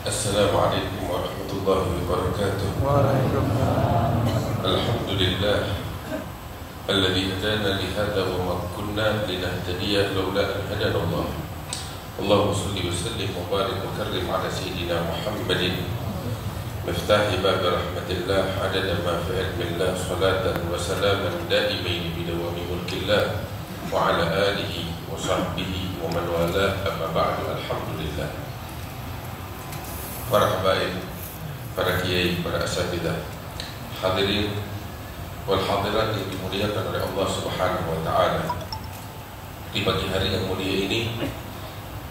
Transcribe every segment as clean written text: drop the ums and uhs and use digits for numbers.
Assalamualaikum warahmatullahi wabarakatuh. Waalaikumsalam. Alhamdulillah alladzi hadana li hadza wa ma kunna linahtadiya laula an hadana Allah. Allahumma shalli wa sallim wa barik wa karrim ala sayyidina Muhammadin miftahi bab rahmatillah adada ma fi ilmillah salatan wa salaman daimain bi dawami mulkillah wa ala alihi wa sahbihi wa man wala amma ba'du. Alhamdulillah. Para habaib, para kiai, para asatidzah, hadirin wal hadirat yang dimuliakan oleh Allah Subhanahu wa taala. Di pagi hari yang mulia ini,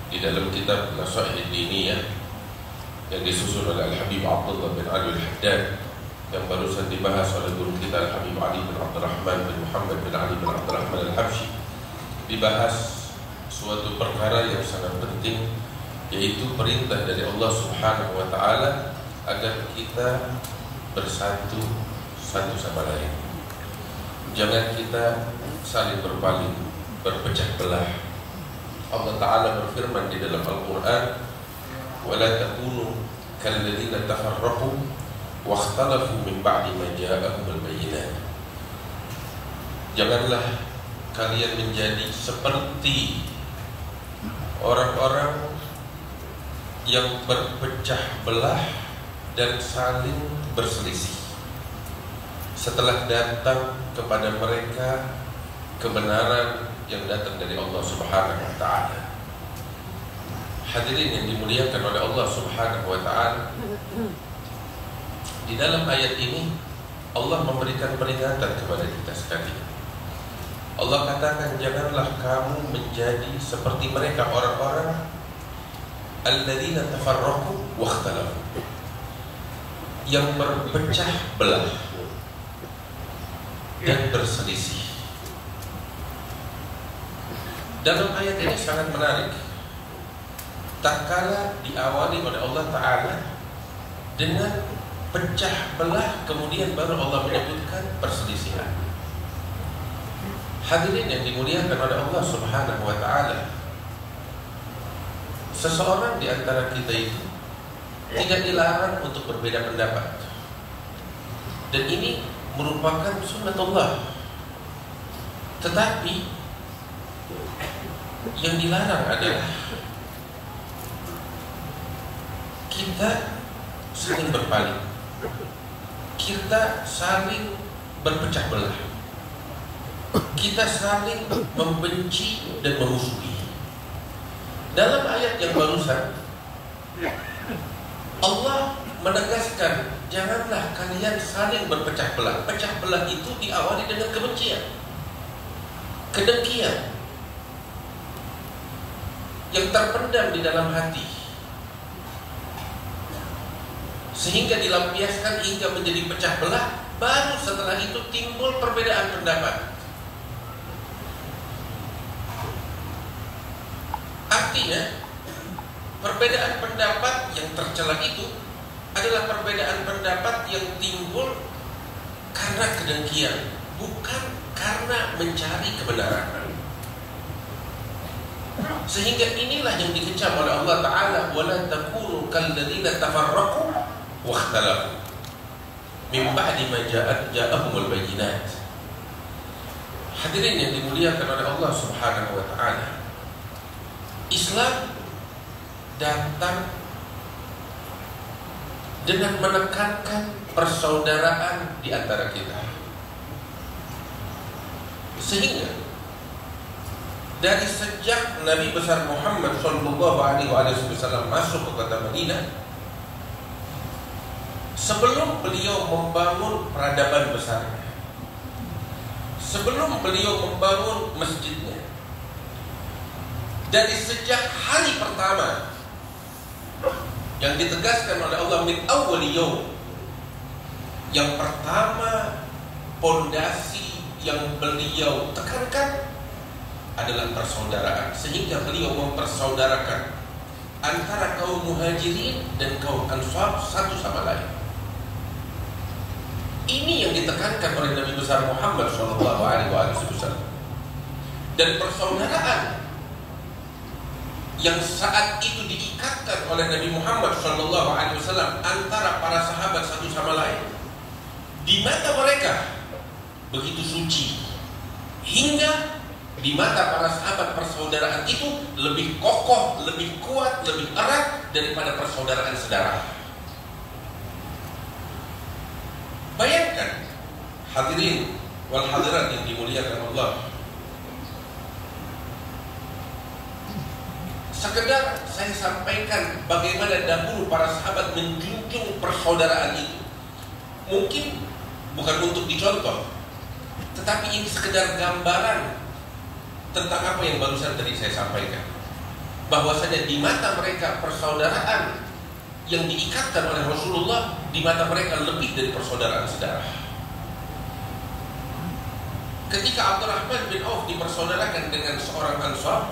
di dalam kitab Nasaih Diniyah yang disusun oleh Al-Habib Abdullah bin Ali Al-Haddad yang barusan dibahas oleh guru kita Al-Habib Ali bin Abdurrahman bin Muhammad bin Ali bin Abdurrahman Al-Habsyi, dibahas suatu perkara yang sangat penting, yaitu perintah dari Allah Subhanahu wa taala agar kita bersatu satu sama lain. Jangan kita saling berpaling, berpecah belah. Allah taala berfirman di dalam Al-Qur'an, "Wa la takunu kalladzina tafarraqu wa ikhtalafu min ba'di ma ja'ahumul bayyinat." Janganlah kalian menjadi seperti orang-orang yang berpecah belah dan saling berselisih setelah datang kepada mereka kebenaran yang datang dari Allah Subhanahu wa taala. Hadirin yang dimuliakan oleh Allah Subhanahu wa taala, di dalam ayat ini Allah memberikan peringatan kepada kita sekalian. Allah katakan, janganlah kamu menjadi seperti mereka, orang-orang alladzina tafarraqu wa ikhtalafu, yang berpecah belah dan berselisih. Dalam ayat ini sangat menarik. Tak kala diawali oleh Allah Ta'ala dengan pecah belah, kemudian baru Allah menyebutkan perselisihan. Hadirin yang dimuliakan oleh Allah Subhanahu wa Ta'ala, seseorang di antara kita itu tidak dilarang untuk berbeda pendapat, dan ini merupakan sunnatullah. Tetapi yang dilarang adalah kita saling berpaling, kita saling berpecah belah, kita saling membenci dan memusuhi. Dalam ayat yang barusan Allah menegaskan, janganlah kalian saling berpecah belah. Pecah belah itu diawali dengan kebencian, kedengkian yang terpendam di dalam hati, sehingga dilampiaskan hingga menjadi pecah belah. Baru setelah itu timbul perbedaan pendapat. Artinya, perbedaan pendapat yang tercela itu adalah perbedaan pendapat yang timbul karena kedengkian, bukan karena mencari kebenaran. Sehingga inilah yang dikecam oleh Allah Ta'ala, وَلَا تَكُونُوا كَالَّذِينَ تَفَرَّقُوا وَاخْتَلَفُوا مِنْ بَعْدِ مَا جَاءَهُمُ الْبَيِّنَاتِ. Hadirin yang dimuliakan oleh Allah Subhanahu wa Ta'ala, Islam datang dengan menekankan persaudaraan di antara kita. Sehingga dari sejak Nabi besar Muhammad sallallahu alaihi wasallam masuk ke kota Madinah, sebelum beliau membangun peradaban besarnya, sebelum beliau membangun masjidnya, dari sejak hari pertama yang ditegaskan oleh Allah, min awwali yaum, yang pertama pondasi yang beliau tekankan adalah persaudaraan, sehingga beliau mempersaudarakan antara kaum muhajirin dan kaum ansar satu sama lain. Ini yang ditekankan oleh Nabi besar Muhammad SAW. Dan persaudaraan yang saat itu diikatkan oleh Nabi Muhammad SAW antara para sahabat satu sama lain, di mata mereka begitu suci, hingga di mata para sahabat persaudaraan itu lebih kokoh, lebih kuat, lebih erat daripada persaudaraan saudara. Bayangkan hadirin wal hadirat yang dimuliakan Allah, sekedar saya sampaikan bagaimana dahulu para sahabat menjunjung persaudaraan itu. Mungkin bukan untuk dicontoh, tetapi ini sekedar gambaran tentang apa yang barusan tadi saya sampaikan, bahwasanya di mata mereka persaudaraan yang diikatkan oleh Rasulullah di mata mereka lebih dari persaudaraan saudara. Ketika Abdurrahman bin Auf dipersaudarakan dengan seorang Ansar,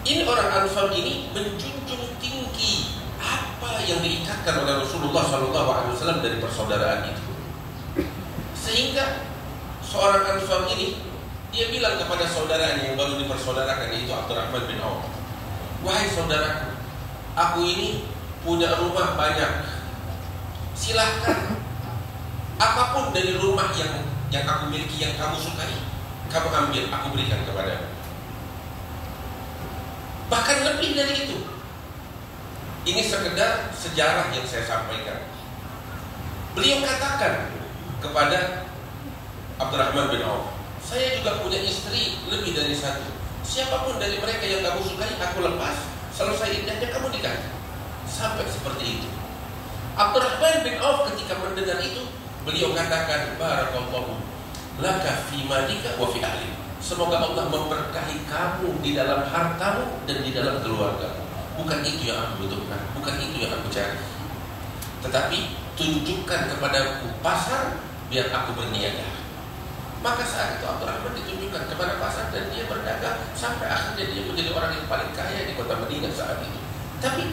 ini orang Ansar ini menjunjung tinggi apa yang diikatkan oleh Rasulullah SAW dari persaudaraan itu, sehingga seorang Ansar ini dia bilang kepada saudaranya yang baru dipersaudarakan, yaitu Abdurrahman bin Auf, "Wahai saudaraku, aku ini punya rumah banyak. Silahkan apapun dari rumah yang aku miliki, yang kamu sukai, kamu ambil, aku berikan kepadamu." Bahkan lebih dari itu. Ini sekedar sejarah yang saya sampaikan. Beliau katakan kepada Abdurrahman bin Auf, "Saya juga punya istri lebih dari satu. Siapapun dari mereka yang kamu sukai, aku lepas. Selesai iddahnya kamu nikah." Sampai seperti itu. Abdurrahman bin Auf ketika mendengar itu, beliau katakan, "Barakallahu laka fi malika wa fi ahli." Semoga Allah memberkahi kamu di dalam hartamu dan di dalam keluargamu. Bukan itu yang aku butuhkan, bukan itu yang aku cari. Tetapi tunjukkan kepadaku pasar biar aku berniaga. Maka saat itu Abdurrahman ditunjukkan kepada pasar dan dia berdagang sampai akhirnya dia menjadi orang yang paling kaya di kota Madinah saat itu. Tapi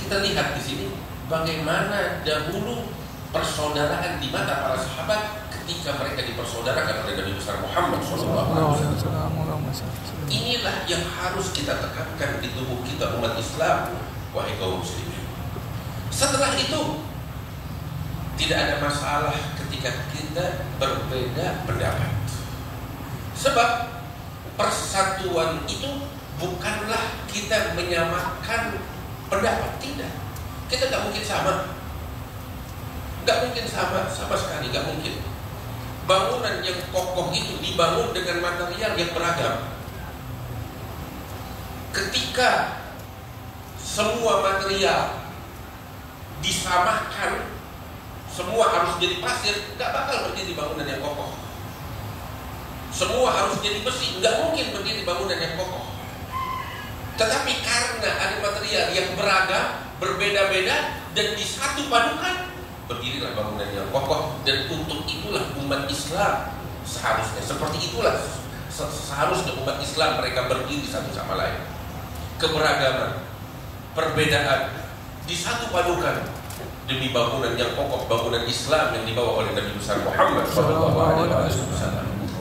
kita lihat di sini bagaimana dahulu persaudaraan di mata para sahabat ketika mereka dipersaudarakan oleh Nabi besar Muhammad SAW. Inilah yang harus kita tekankan di tubuh kita umat Islam, wahai kaum muslimin. Setelah itu tidak ada masalah ketika kita berbeda pendapat, sebab persatuan itu bukanlah kita menyamakan pendapat. Tidak, kita gak mungkin sama, gak mungkin sama sekali, gak mungkin. Bangunan yang kokoh itu dibangun dengan material yang beragam. Ketika semua material disamakan, semua harus jadi pasir, gak bakal berdiri bangunan yang kokoh. Semua harus jadi besi, gak mungkin berdiri bangunan yang kokoh. Tetapi karena ada material yang beragam, berbeda-beda, dan disatu padukan, berdirilah bangunan yang kokoh. Dan untuk itulah umat Islam seharusnya, seperti itulah seharusnya umat Islam mereka berdiri satu sama lain. Keberagaman, perbedaan disatu padukan demi bangunan yang kokoh, bangunan Islam yang dibawa oleh Nabi besar Muhammad SAW.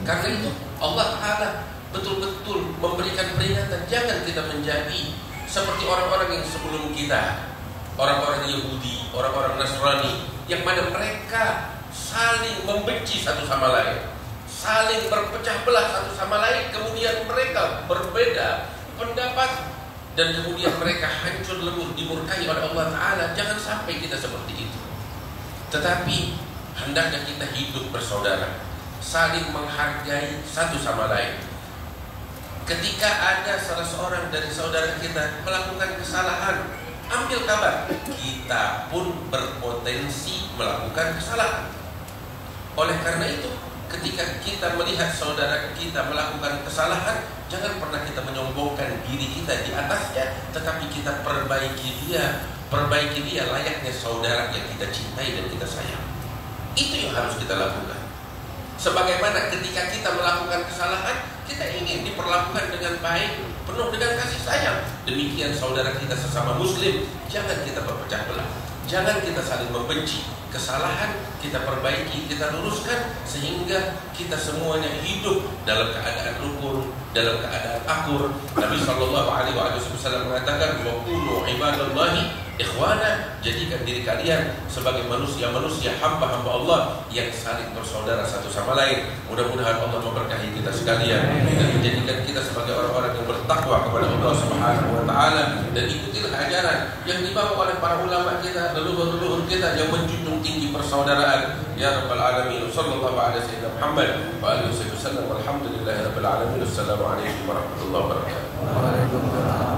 Karena itu Allah Ta'ala betul-betul memberikan peringatan, jangan kita menjadi seperti orang-orang yang sebelum kita, orang-orang Yahudi, orang-orang Nasrani, yang mana mereka saling membenci satu sama lain, saling berpecah belah satu sama lain, kemudian mereka berbeda pendapat dan kemudian mereka hancur lebur, dimurkai oleh Allah Ta'ala. Jangan sampai kita seperti itu. Tetapi hendaknya kita hidup bersaudara, saling menghargai satu sama lain. Ketika ada salah seorang dari saudara kita melakukan kesalahan, ambil kabar, kita pun berpotensi melakukan kesalahan. Oleh karena itu, ketika kita melihat saudara kita melakukan kesalahan, jangan pernah kita menyombongkan diri kita di atasnya, tetapi kita perbaiki dia layaknya saudara yang kita cintai dan kita sayang. Itu yang harus kita lakukan. Sebagaimana ketika kita melakukan kesalahan, kita ingin diperlakukan dengan baik, penuh dengan kasih sayang. Demikian saudara kita sesama muslim, jangan kita berpecah belah, jangan kita saling membenci. Kesalahan kita perbaiki, kita luruskan, sehingga kita semuanya hidup dalam keadaan rukun, dalam keadaan akur. Nabi SAW mengatakan, wa kunu ibadallahi ikhwana, jadikan diri kalian sebagai manusia-manusia, hamba-hamba Allah yang saling bersaudara satu sama lain. Mudah-mudahan Allah memberkahi kita sekalian dan menjadikan kita sebagai orang-orang yang bertakwa kepada Allah Subhanahu wa taala, dan ikutilah ajaran yang dibawa oleh para ulama kita, leluhur-leluhur kita yang menjunjung tinggi persaudaraan. Ya rabbal alamin, sallallahu alaihi wasallam Muhammad wa alihi wasallam, walhamdulillahi rabbil alamin. Assalamualaikum warahmatullahi wabarakatuh. Waalaikumsalam.